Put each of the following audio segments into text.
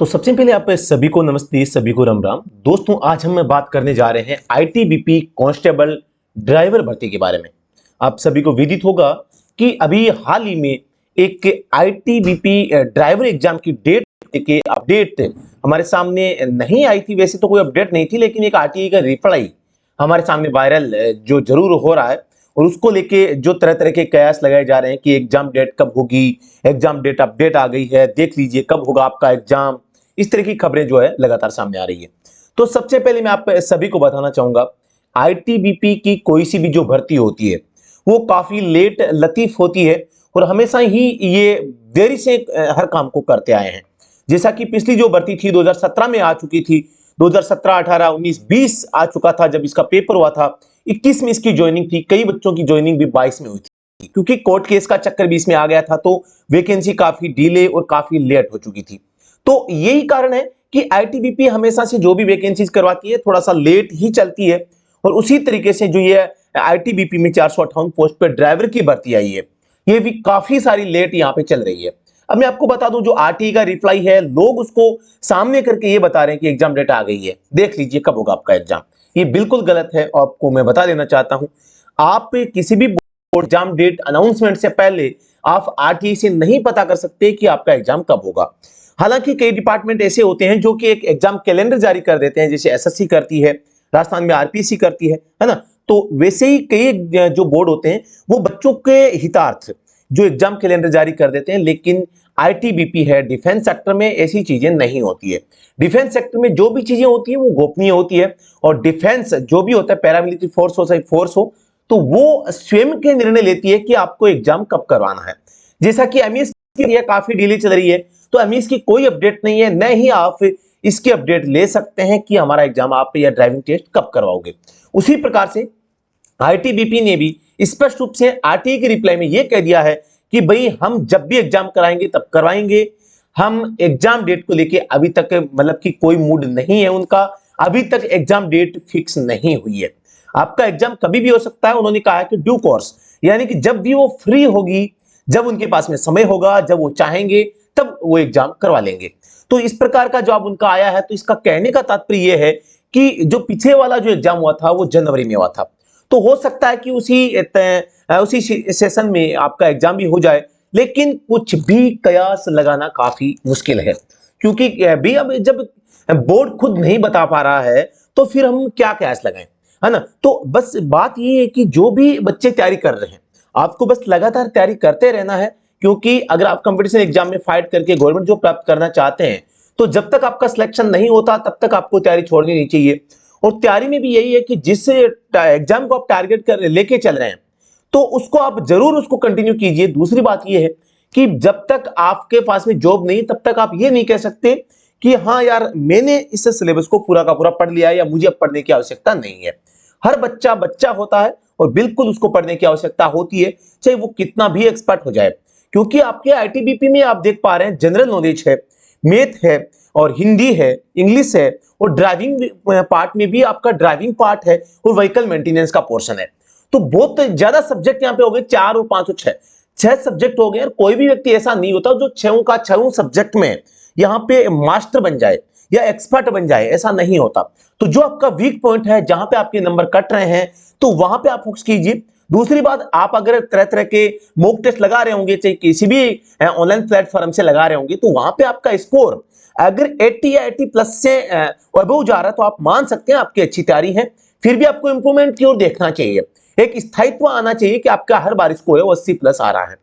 तो सबसे पहले आप सभी को नमस्ते, सभी को राम राम। दोस्तों, आज हम बात करने जा रहे हैं आईटीबीपी कांस्टेबल ड्राइवर भर्ती के बारे में। आप सभी को विदित होगा कि अभी हाल ही में एक आईटीबीपी ड्राइवर एग्जाम की डेट के अपडेट हमारे सामने नहीं आई थी। वैसे तो कोई अपडेट नहीं थी, लेकिन एक आरटीआई का रिप्लाई हमारे सामने वायरल जो जरूर हो रहा है, और उसको लेके जो तरह तरह के कयास लगाए जा रहे हैं कि एग्जाम डेट कब होगी, एग्जाम डेट अपडेट आ गई है, देख लीजिए कब होगा आपका एग्जाम। इस तरह की खबरें जो है लगातार सामने आ रही है। तो सबसे पहले मैं आप सभी को बताना चाहूंगा, आईटीबीपी की कोई सी भी जो भर्ती होती है वो काफी लेट लतीफ होती है, और हमेशा ही ये देरी से हर काम को करते आए हैं। जैसा कि पिछली जो भर्ती थी 2017 में आ चुकी थी, 2017, 18, 19, 20 आ चुका था जब इसका पेपर हुआ था। 21 में इसकी ज्वाइनिंग थी, कई बच्चों की ज्वाइनिंग भी 22 में हुई थी, क्योंकि कोर्ट केस का चक्कर भी इसमें आ गया था, तो वैकेंसी काफी डिले और काफी लेट हो चुकी थी। तो यही कारण है कि आईटीबीपी हमेशा से जो भी वैकेंसीज करवाती है थोड़ा सा लेट ही चलती है। और उसी तरीके से जो ये आईटीबीपी में 458 पोस्ट पर ड्राइवर की भर्ती आई है, ये भी काफी सारी लेट यहाँ पे चल रही है। अब मैं आपको बता दूं, जो आरटीआई का रिप्लाई है, लोग उसको सामने करके ये बता रहे हैं कि एग्जाम डेट आ गई है, देख लीजिए कब होगा आपका एग्जाम। ये बिल्कुल गलत है, आपको मैं बता देना चाहता हूं। आप किसी भी बोर्ड एग्जाम डेट अनाउंसमेंट से पहले आप आरटीआई से नहीं पता कर सकते कि आपका एग्जाम कब होगा। हालांकि कई डिपार्टमेंट ऐसे होते हैं जो कि एक एग्जाम कैलेंडर जारी कर देते हैं, जैसे एसएससी करती है, राजस्थान में आरपीएससी करती है ना। तो वैसे ही कई जो बोर्ड होते हैं वो बच्चों के हितार्थ जो एग्जाम कैलेंडर जारी कर देते हैं, लेकिन आईटीबीपी है, डिफेंस सेक्टर में ऐसी चीजें नहीं होती है। डिफेंस सेक्टर में जो भी चीजें होती है वो गोपनीय होती है, और डिफेंस जो भी होता है, पैरामिलिट्री फोर्स हो चाहे फोर्स हो, तो वो स्वयं के निर्णय लेती है कि आपको एग्जाम कब करवाना है। जैसा कि एमईएस की काफी डिले चल रही है, तो एमईएस की कोई अपडेट नहीं है, न ही आप इसकी अपडेट ले सकते हैं कि हमारा एग्जाम आप या ड्राइविंग टेस्ट कब करवाओगे। उसी प्रकार से आईटीबीपी ने भी स्पष्ट रूप से आरटीआई के रिप्लाई में यह कह दिया है कि भाई हम जब भी एग्जाम कराएंगे तब करवाएंगे। हम एग्जाम डेट को लेके अभी तक मतलब कि कोई मूड नहीं है उनका, अभी तक एग्जाम डेट फिक्स नहीं हुई है। आपका एग्जाम कभी भी हो सकता है, उन्होंने कहा है कि ड्यू कोर्स, यानी कि जब भी वो फ्री होगी, जब उनके पास में समय होगा, जब वो चाहेंगे तब वो एग्जाम करवा लेंगे। तो इस प्रकार का जवाब उनका आया है। तो इसका कहने का तात्पर्य यह है कि जो पीछे वाला जो एग्जाम हुआ था वो जनवरी में हुआ था, तो हो सकता है कि उसी सेशन में आपका एग्जाम भी हो जाए, लेकिन कुछ भी कयास लगाना काफी मुश्किल है, क्योंकि भी अब जब बोर्ड खुद नहीं बता पा रहा है तो फिर हम क्या कयास लगाएं, है ना। तो बस बात ये है कि जो भी बच्चे तैयारी कर रहे हैं, आपको बस लगातार तैयारी करते रहना है, क्योंकि अगर आप कंपटीशन एग्जाम में फाइट करके गवर्नमेंट जॉब प्राप्त करना चाहते हैं, तो जब तक आपका सिलेक्शन नहीं होता तब तक आपको तैयारी छोड़नी नहीं चाहिए। और तैयारी में भी यही है कि जिस एग्जाम को आप टारगेट कर लेके चल रहे हैं, तो उसको आप जरूर उसको कंटिन्यू कीजिए। दूसरी बात यह है कि जब तक आपके पास में जॉब नहीं, तब तक आप ये नहीं कह सकते कि हाँ यार मैंने इस सिलेबस को पूरा का पूरा पढ़ लिया है, या मुझे अब पढ़ने की आवश्यकता नहीं है। हर बच्चा बच्चा होता है और बिल्कुल उसको पढ़ने की आवश्यकता होती है, चाहे वो कितना भी एक्सपर्ट हो जाए, क्योंकि आपके आईटीबीपी में आप देख पा रहे हैं जनरल नॉलेज है, मैथ है, और हिंदी है, इंग्लिश है, और ड्राइविंग पार्ट में भी आपका ड्राइविंग पार्ट है, और व्हीकल मेंटेनेंस का पोर्शन है। तो बहुत ज्यादा सब्जेक्ट यहाँ पे हो गए, 4 और 5 और 6 सब्जेक्ट हो गए। और कोई भी व्यक्ति ऐसा नहीं होता जो 6 सब्जेक्ट में यहाँ पे मास्टर बन जाए या एक्सपर्ट बन जाए, ऐसा नहीं होता। तो जो आपका वीक पॉइंट है, जहां पे आपके नंबर कट रहे हैं, तो वहां पे आप फोकस कीजिए। दूसरी बात, आप अगर तरह तरह के मॉक टेस्ट लगा रहे होंगे, चाहे किसी भी ऑनलाइन प्लेटफॉर्म से लगा रहे होंगे, तो वहां पे आपका स्कोर अगर 80 या 80 प्लस से अबव जा रहा है, तो आप मान सकते हैं आपकी अच्छी तैयारी है। फिर भी आपको इंप्रूवमेंट की ओर देखना चाहिए, एक स्थायित्व आना चाहिए कि आपका हर बार स्कोर है वो 80 प्लस आ रहा है।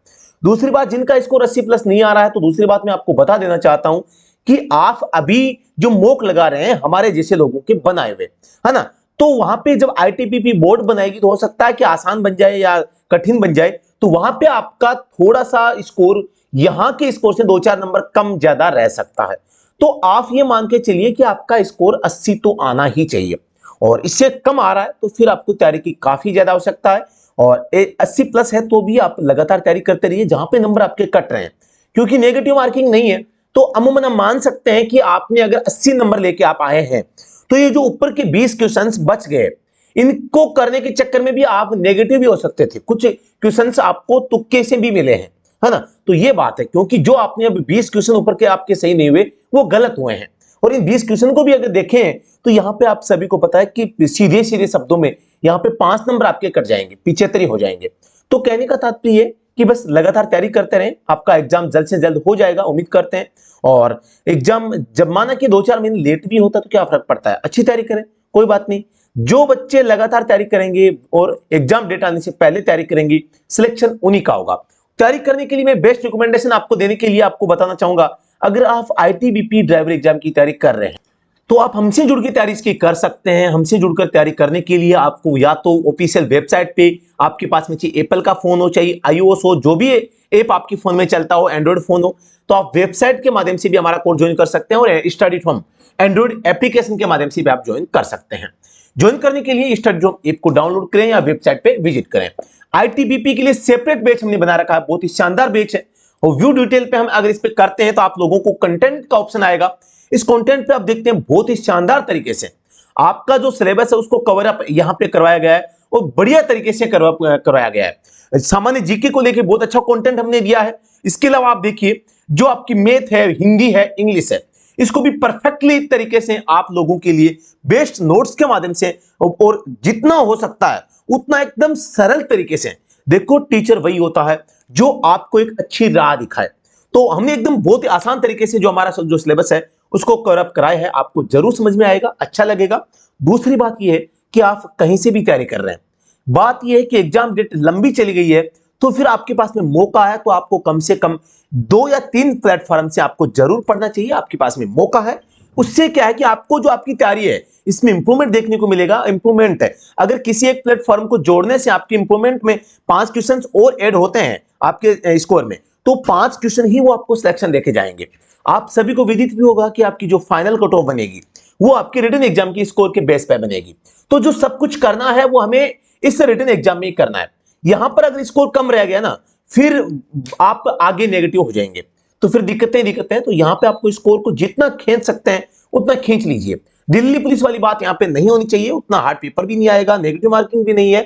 दूसरी बात, जिनका स्कोर 80 प्लस नहीं आ रहा है, तो दूसरी बात मैं आपको बता देना चाहता हूं कि आप अभी जो मॉक लगा रहे हैं हमारे जैसे लोगों के बनाए हुए, है ना, तो वहां पे जब आईटीबीपी बोर्ड बनाएगी तो हो सकता है कि आसान बन जाए या कठिन बन जाए, तो वहां पे आपका थोड़ा सा स्कोर यहां के स्कोर से 2-4 नंबर कम ज्यादा रह सकता है। तो आप ये मान के चलिए कि आपका स्कोर 80 तो आना ही चाहिए, और इससे कम आ रहा है तो फिर आपको तैयारी की काफी ज्यादा आवश्यकता है। और 80 प्लस है तो भी आप लगातार तैयारी करते रहिए जहां पे नंबर आपके कट रहे हैं, क्योंकि नेगेटिव मार्किंग नहीं है। तो अमूमन हम मान सकते हैं कि आपने अगर 80 नंबर लेके आप आए हैं, तो ये जो ऊपर के 20 क्वेश्चंस बच गए, इनको करने के चक्कर में भी आप नेगेटिव भी हो सकते थे। कुछ क्वेश्चंस आपको तुक्के से भी मिले हैं, है ना। तो ये बात है, क्योंकि जो आपने अब 20 क्वेश्चन ऊपर के आपके सही नहीं हुए, वो गलत हुए हैं। और इन 20 क्वेश्चन को भी अगर देखें तो यहाँ पे आप सभी को पता है कि सीधे सीधे शब्दों में यहाँ पे 5 नंबर आपके कट जाएंगे, 75 हो जाएंगे। तो कहने का तात्पर्य कि बस लगातार तैयारी करते रहें, आपका एग्जाम जल्द से जल्द हो जाएगा, उम्मीद करते हैं। और एग्जाम जब माना कि 2-4 महीने लेट भी होता तो क्या फर्क पड़ता है, अच्छी तैयारी करें, कोई बात नहीं। जो बच्चे लगातार तैयारी करेंगे और एग्जाम डेट आने से पहले तैयारी करेंगे, सिलेक्शन उन्हीं का होगा। तैयारी करने के लिए मैं बेस्ट रिकमेंडेशन आपको देने के लिए आपको बताना चाहूंगा, अगर आप आईटीबीपी ड्राइवर एग्जाम की तैयारी कर रहे हैं तो आप हमसे जुड़ के तैयारी इसकी कर सकते हैं। हमसे जुड़कर तैयारी करने के लिए आपको या तो ऑफिशियल वेबसाइट पे आपके पास में चाहिए एप्पल का फोन हो, चाहिए iOS हो, जो भी ऐप आपके फोन में चलता हो, एंड्रॉइड फोन हो, तो आप वेबसाइट के माध्यम से भी हमारा कोर्स ज्वाइन कर सकते हैं और study at home Android application के माध्यम से भी आप ज्वाइन कर सकते हैं। ज्वाइन करने के लिए स्टडी होम ऐप को डाउनलोड करें या वेबसाइट पे विजिट करें। आईटीबीपी के लिए सेपरेट बैच हमने बना रखा है, बहुत ही शानदार बैच है। और व्यू डिटेल पे हम अगर इस पे करते हैं तो आप लोगों को कंटेंट का ऑप्शन आएगा। इस कंटेंट पे आप देखते हैं बहुत ही शानदार तरीके से आपका जो सिलेबस है उसको कवर अप यहाँ पे करवाया गया है और बढ़िया तरीके से करवाया गया है। सामान्य जीके को लेके बहुत अच्छा कंटेंट हमने दिया है। इसके अलावा आप देखिए जो आपकी मैथ है, हिंदी है, इंग्लिश है, इसको भी परफेक्टली तरीके से आप लोगों के लिए बेस्ट नोट्स के माध्यम से और जितना हो सकता है उतना एकदम सरल तरीके से। देखो टीचर वही होता है जो आपको एक अच्छी राह दिखाए। तो हमने एकदम बहुत ही आसान तरीके से जो हमारा जो सिलेबस है उसको कवर अप कराया है, आपको जरूर समझ में आएगा, अच्छा लगेगा। दूसरी बात यह है कि आप कहीं से भी तैयारी कर रहे हैं, बात यह है कि एग्जाम डेट लंबी चली गई है तो फिर आपके पास में मौका है तो आपको कम से कम 2 या 3 प्लेटफॉर्म से आपको जरूर पढ़ना चाहिए। आपके पास में मौका है, उससे क्या है कि आपको जो आपकी तैयारी है इसमें इंप्रूवमेंट देखने को मिलेगा। इंप्रूवमेंट है, अगर किसी एक प्लेटफॉर्म को जोड़ने से आपके इंप्रूवमेंट में 5 क्वेश्चन और ऐड होते हैं आपके स्कोर में, तो 5 क्वेश्चन ही वो आपको सिलेक्शन लेके जाएंगे। आप सभी को विदित भी होगा कि आपकी जो फाइनल कट ऑफ बनेगी वो आपके रिटन एग्जाम की स्कोर के बेस पे बनेगी। तो जो सब कुछ करना है वो हमें इस रिटन एग्जाम में ही करना है। यहां पर अगर स्कोर कम रह गया ना, फिर आप आगे नेगेटिव हो जाएंगे, तो फिर दिक्कतें हैं। तो यहां पे आपको स्कोर को जितना खींच सकते हैं उतना खींच लीजिए। दिल्ली पुलिस वाली बात यहां पे नहीं होनी चाहिए, उतना हार्ड पेपर भी नहीं आएगा, नेगेटिव मार्किंग भी नहीं है,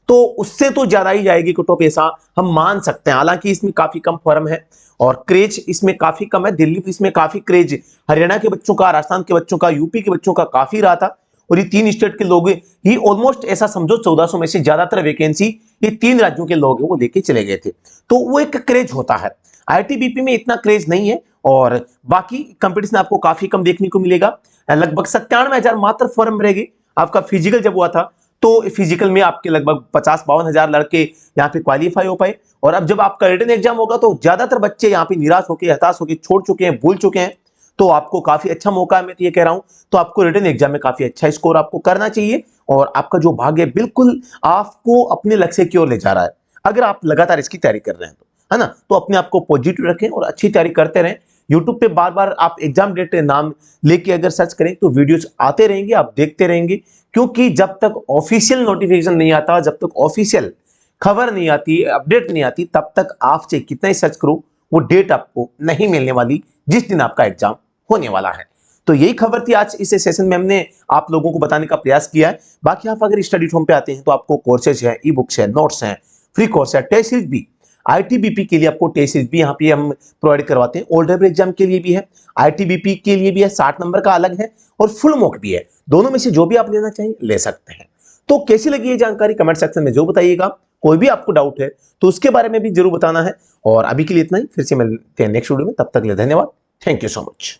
तो उससे तो ज्यादा ही जाएगी कट ऑफ, ऐसा हम मान सकते हैं। हालांकि इसमें काफी कम फॉर्म है और क्रेज इसमें काफी कम है। दिल्ली पुलिस में काफी क्रेज हरियाणा के बच्चों का, राजस्थान के बच्चों का, यूपी के बच्चों का काफी रहा था। और ये 3 स्टेट के लोग ही ऑलमोस्ट ऐसा समझो 1400 में से ज्यादातर वैकेंसी ये 3 राज्यों के लोग वो लेके चले गए थे। तो वो एक क्रेज होता है। आईटीबीपी में इतना क्रेज नहीं है और बाकी कंपटीशन आपको काफी कम देखने को मिलेगा। लगभग 97,000 मात्र फॉर्म रहेगी। आपका फिजिकल जब हुआ था तो फिजिकल में आपके लगभग 50-52 हजार लड़के यहाँ पे क्वालिफाई हो पाए। और अब जब आपका रिटन एग्जाम होगा तो ज्यादातर बच्चे यहाँ पे निराश होकर, हताश होकर छोड़ चुके हैं, भूल चुके हैं। तो आपको काफी अच्छा मौका है, मैं ये कह रहा हूं। तो आपको रिटन एग्जाम में काफी अच्छा स्कोर आपको करना चाहिए और आपका जो भाग्य बिल्कुल आपको अपने लक्ष्य की ओर ले जा रहा है, अगर आप लगातार इसकी तैयारी कर रहे हैं तो, है ना। तो अपने आप को पॉजिटिव रखें और अच्छी तैयारी करते रहें। यूट्यूब पे बार बार आप एग्जाम डेट नाम लेके अगर सर्च करें तो वीडियोस आते रहेंगे, आप देखते रहेंगे। क्योंकि जब तक ऑफिशियल नोटिफिकेशन नहीं आता, जब तक ऑफिशियल खबर नहीं आती, अपडेट नहीं आती, तब तक आप चाहे कितना ही सर्च करो वो डेट आपको नहीं मिलने वाली जिस दिन आपका एग्जाम होने वाला है। तो यही खबर थी आज इस सेशन में, हमने आप लोगों को बताने का प्रयास किया है। बाकी आप अगर स्टडी होम पे आते हैं तो आपको कोर्सेज है, ई बुक्स है, नोट्स हैं, फ्री कोर्स है, टेस्ट सीरीज भी, आईटीबीपी के लिए आपको टेस्ट सीरीज भी यहाँ पे हम प्रोवाइड करवाते हैं। ओल्ड लेवल एग्जाम के लिए भी है, आईटीबीपी के लिए भी है, 60 नंबर का अलग है और फुल मॉक भी है। दोनों में से जो भी आप लेना चाहिए ले सकते हैं। तो कैसी लगी ये जानकारी कमेंट सेक्शन में जो बताइएगा। कोई भी आपको डाउट है तो उसके बारे में भी जरूर बताना है। और अभी के लिए इतना ही, फिर से मिलते हैं नेक्स्ट वीडियो में, तब तक के लिए धन्यवाद। Thank you so much.